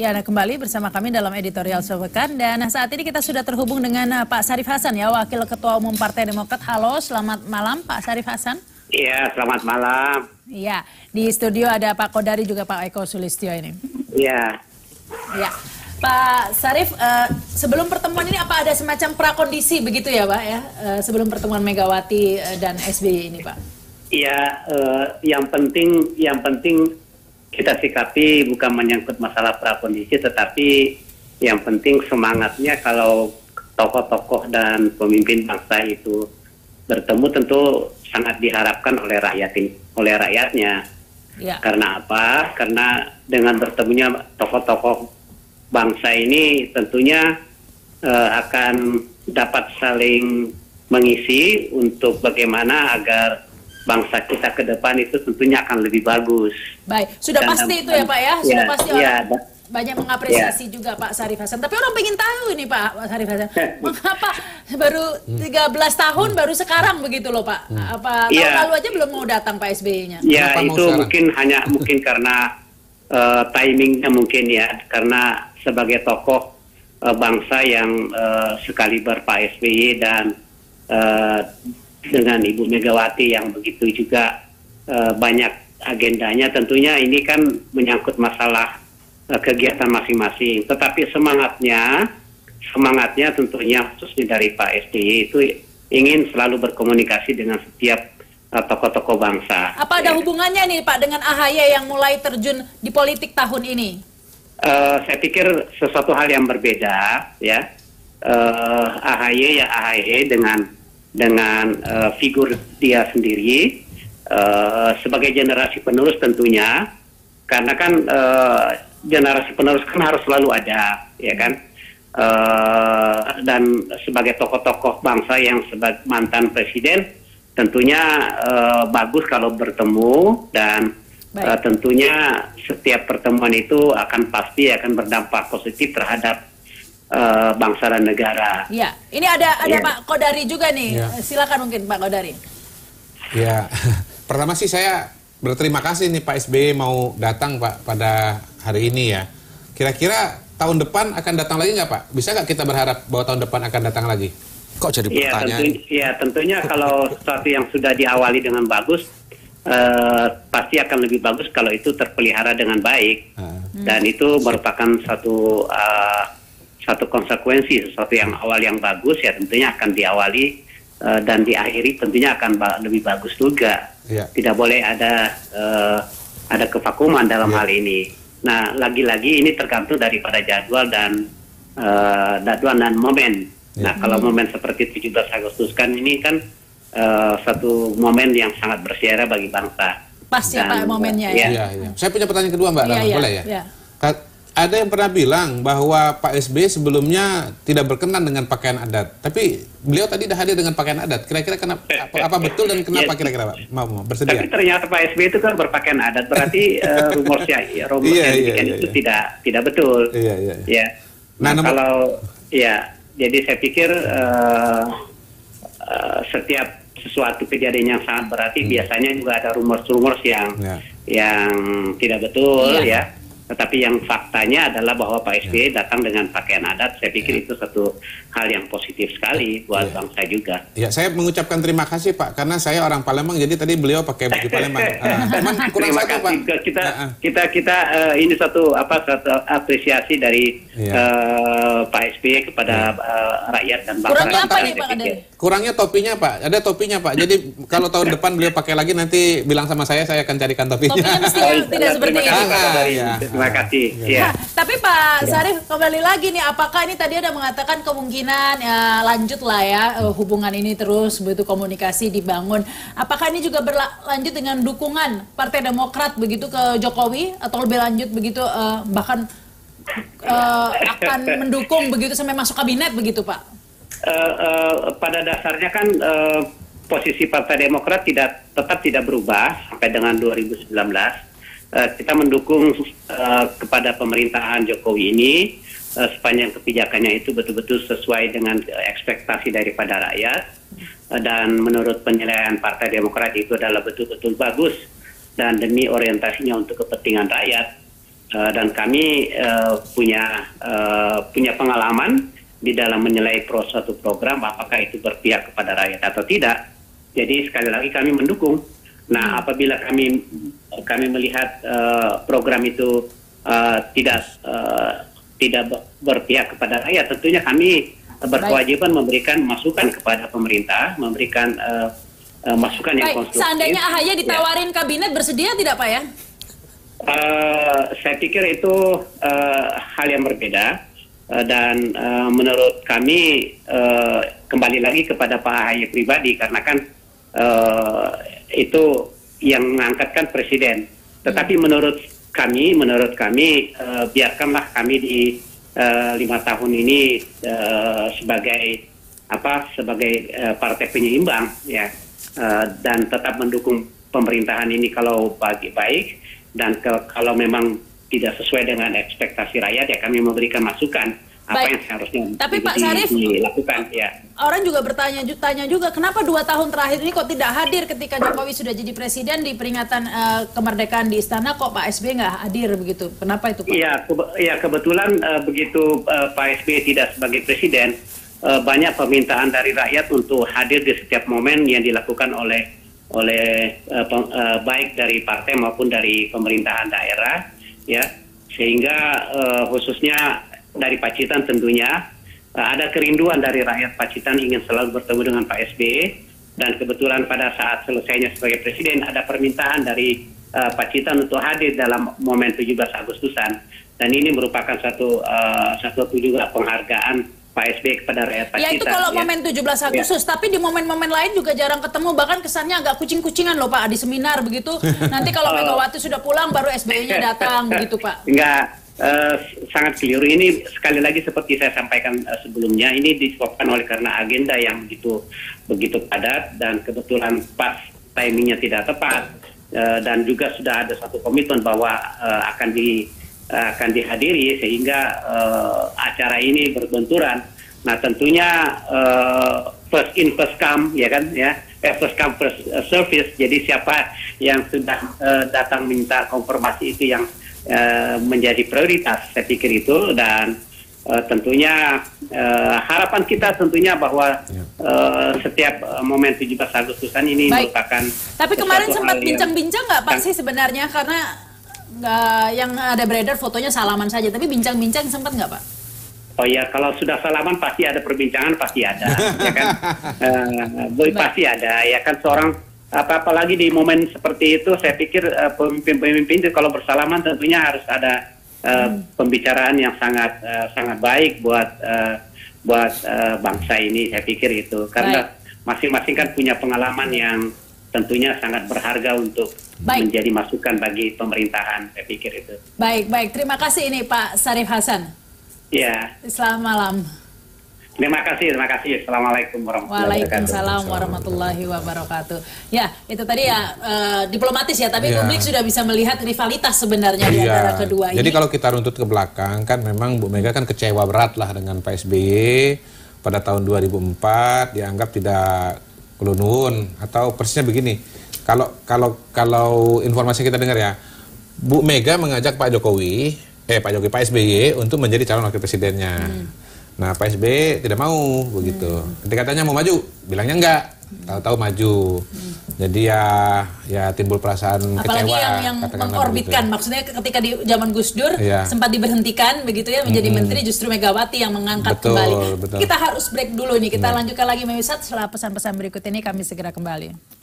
Ya, nah kembali bersama kami dalam editorial sepekan dan saat ini kita sudah terhubung dengan Pak Syarif Hasan ya, Wakil Ketua Umum Partai Demokrat. Halo, selamat malam Pak Syarif Hasan. Iya, selamat malam. Iya, di studio ada Pak Kodari juga Pak Eko Sulistyo ini. Iya. Ya, Pak Syarif, sebelum pertemuan ini apa ada semacam prakondisi begitu ya Pak ya, sebelum pertemuan Megawati dan SBY ini Pak? Iya, yang penting kita sikapi bukan menyangkut masalah prakondisi, tetapi yang penting semangatnya kalau tokoh-tokoh dan pemimpin bangsa itu bertemu tentu sangat diharapkan oleh rakyatnya. Ya. Karena apa? Karena dengan bertemunya tokoh-tokoh bangsa ini tentunya akan dapat saling mengisi untuk bagaimana agar bangsa kita ke depan itu tentunya akan lebih bagus. Baik, sudah pasti itu ya Pak ya? Sudah pasti orang banyak mengapresiasi juga Pak Syarif Hasan. Tapi orang pengen tahu ini Pak Syarif Hasan, mengapa baru 13 tahun baru sekarang begitu loh Pak? Apa tahun lalu aja belum mau datang Pak SBY-nya? Ya, itu mungkin karena timingnya mungkin ya, karena sebagai tokoh bangsa yang sekaliber Pak SBY dan dengan Ibu Megawati yang begitu juga banyak agendanya, tentunya ini kan menyangkut masalah kegiatan masing-masing. Tetapi semangatnya tentunya khususnya dari Pak SBY itu ingin selalu berkomunikasi dengan setiap tokoh-tokoh bangsa. Apa ada hubungannya nih Pak dengan AHY yang mulai terjun di politik tahun ini? Saya pikir sesuatu hal yang berbeda ya. AHY dengan figur dia sendiri sebagai generasi penerus tentunya, karena kan generasi penerus kan harus selalu ada ya kan, dan sebagai tokoh-tokoh bangsa yang sebagai mantan presiden tentunya bagus kalau bertemu dan tentunya setiap pertemuan itu akan berdampak positif terhadap bangsa dan negara. Ya, ini ada Pak Kodari juga nih. Ya. Silakan mungkin Pak Kodari. Ya, pertama sih saya berterima kasih nih Pak SBY mau datang Pak pada hari ini ya. Kira-kira tahun depan akan datang lagi nggak Pak? Bisa nggak kita berharap bahwa tahun depan akan datang lagi? Kok jadi pertanyaan? Tentunya kalau sesuatu yang sudah diawali dengan bagus, pasti akan lebih bagus kalau itu terpelihara dengan baik. Dan itu merupakan satu konsekuensi, sesuatu yang awal yang bagus ya tentunya akan diawali dan diakhiri tentunya akan lebih bagus juga. Ya. Tidak boleh ada kevakuman dalam hal ini. Nah, lagi-lagi ini tergantung daripada jadwal dan momen. Ya. Nah, kalau momen seperti 17 Agustus kan ini kan satu momen yang sangat bersejarah bagi bangsa. Pas ya Pak momennya ya. Saya punya pertanyaan kedua Mbak, boleh ya? Ya. Ada yang pernah bilang bahwa Pak SBY sebelumnya tidak berkenan dengan pakaian adat, tapi beliau tadi dah hadir dengan pakaian adat. Kira-kira kenapa? Apa betul dan kenapa kira-kira Pak? Mau bersedia? Tapi ternyata Pak SBY itu kan berpakaian adat, berarti rumor itu tidak betul. Iya. Nah, jadi saya pikir setiap sesuatu kejadian yang sangat berarti biasanya juga ada rumor-rumor yang tidak betul ya. Tetapi yang faktanya adalah bahwa Pak SBY datang dengan pakaian adat. Saya pikir itu satu hal yang positif sekali buat bangsa juga. Ya, saya mengucapkan terima kasih Pak, karena saya orang Palembang, jadi tadi beliau pakai baju Palembang. Cuman kurang satu Pak. Kita ini satu apresiasi dari Pak SBY kepada rakyat dan bangsa. Kurangnya apa nih Pak Kadari? Kurangnya topinya Pak, ada topinya Pak. Jadi kalau tahun depan beliau pakai lagi nanti bilang sama saya akan carikan topinya. Topinya mestinya tidak seperti ini. Terima kasih. Nah, tapi Pak Syarif kembali lagi nih, apakah ini tadi ada mengatakan kemungkinan ya lanjut lah ya hubungan ini terus begitu komunikasi dibangun. Apakah ini juga berlanjut dengan dukungan Partai Demokrat begitu ke Jokowi atau lebih lanjut begitu bahkan akan mendukung begitu sampai masuk kabinet begitu Pak? Pada dasarnya kan posisi Partai Demokrat tetap tidak berubah sampai dengan 2019. Kita mendukung kepada pemerintahan Jokowi ini sepanjang kebijakannya itu betul-betul sesuai dengan ekspektasi daripada rakyat, dan menurut penilaian Partai Demokrat itu adalah betul-betul bagus dan demi orientasinya untuk kepentingan rakyat. dan kami punya pengalaman di dalam menilai suatu program apakah itu berpihak kepada rakyat atau tidak. Jadi sekali lagi kami mendukung. Nah, apabila kami melihat program itu tidak berpihak kepada rakyat, tentunya kami berkewajiban memberikan masukan kepada pemerintah, memberikan masukan yang konstruktif. Seandainya AHY ditawarin kabinet, bersedia tidak Pak ya? Saya pikir itu hal yang berbeda. Dan menurut kami kembali lagi kepada Pak AHY pribadi, karena kan itu yang mengangkatkan presiden. Tetapi menurut kami biarkanlah kami di 5 tahun ini sebagai partai penyeimbang ya, dan tetap mendukung pemerintahan ini kalau baik, dan kalau memang tidak sesuai dengan ekspektasi rakyat ya kami memberikan masukan apa yang seharusnya dilakukan ya. Orang juga tanya juga kenapa 2 tahun terakhir ini kok tidak hadir ketika Jokowi sudah jadi presiden di peringatan kemerdekaan di istana, kok Pak SBY nggak hadir begitu? Kenapa itu Pak? Iya kebetulan begitu Pak SBY tidak sebagai presiden, banyak permintaan dari rakyat untuk hadir di setiap momen yang dilakukan oleh baik dari partai maupun dari pemerintahan daerah. Ya, sehingga khususnya dari Pacitan tentunya ada kerinduan dari rakyat Pacitan ingin selalu bertemu dengan Pak SBY, dan kebetulan pada saat selesainya sebagai presiden ada permintaan dari Pacitan untuk hadir dalam momen 17 Agustusan, dan ini merupakan satu juga penghargaan Pak SBY kepada rakyat Pacitan. Ya itu kalau momen 17 Agustus, tapi di momen-momen lain juga jarang ketemu, bahkan kesannya agak kucing-kucingan loh Pak, di seminar begitu. Nanti kalau Megawati sudah pulang baru SBY-nya datang begitu Pak. Enggak, sangat keliru. Ini sekali lagi seperti saya sampaikan sebelumnya, ini disebabkan oleh karena agenda yang begitu padat, dan kebetulan pas timingnya tidak tepat, dan juga sudah ada satu komitmen bahwa akan dihadiri, sehingga acara ini berbenturan. Nah tentunya first in first come ya kan ya, first come first service. Jadi siapa yang sudah datang minta konfirmasi itu yang menjadi prioritas, saya pikir itu. Dan tentunya harapan kita tentunya bahwa setiap momen 17 Agustusan ini merupakan. Tapi kemarin sempat bincang-bincang nggak Pak sih sebenarnya, karena yang ada beredar fotonya salaman saja, tapi bincang-bincang sempat nggak Pak? Oh ya, kalau sudah salaman pasti ada perbincangan, pasti ada, ya kan? Pasti ada, ya kan, seorang apalagi di momen seperti itu, saya pikir pemimpin kalau bersalaman tentunya harus ada pembicaraan yang sangat baik buat bangsa ini, saya pikir itu, karena masing-masing kan punya pengalaman yang tentunya sangat berharga untuk menjadi masukan bagi pemerintahan, saya pikir itu. Baik. Terima kasih ini Pak Syarif Hasan. Ya. Selamat malam. Terima kasih. Assalamualaikum warahmatullahi wabarakatuh. Waalaikumsalam warahmatullahi wabarakatuh. Ya, itu tadi ya diplomatis ya, tapi publik sudah bisa melihat rivalitas sebenarnya di antara kedua ini. Jadi kalau kita runtut ke belakang kan memang Bu Mega kan kecewa berat lah dengan Pak SBY pada tahun 2004, dianggap tidak kulunun, atau persisnya begini. Kalau informasi kita dengar ya, Bu Mega mengajak Pak Pak SBY untuk menjadi calon wakil presidennya. Nah, Pak SBY tidak mau begitu. Ketika tanya mau maju, bilangnya enggak. Tahu-tahu maju. Jadi ya timbul perasaan apalagi kecewa. yang mengorbitkan, maksudnya ketika di zaman Gus Dur sempat diberhentikan begitu ya menjadi menteri, justru Megawati yang mengangkat kembali. Betul. Kita harus break dulu nih. Kita lanjutkan lagi Mewisat setelah pesan-pesan berikut ini, kami segera kembali.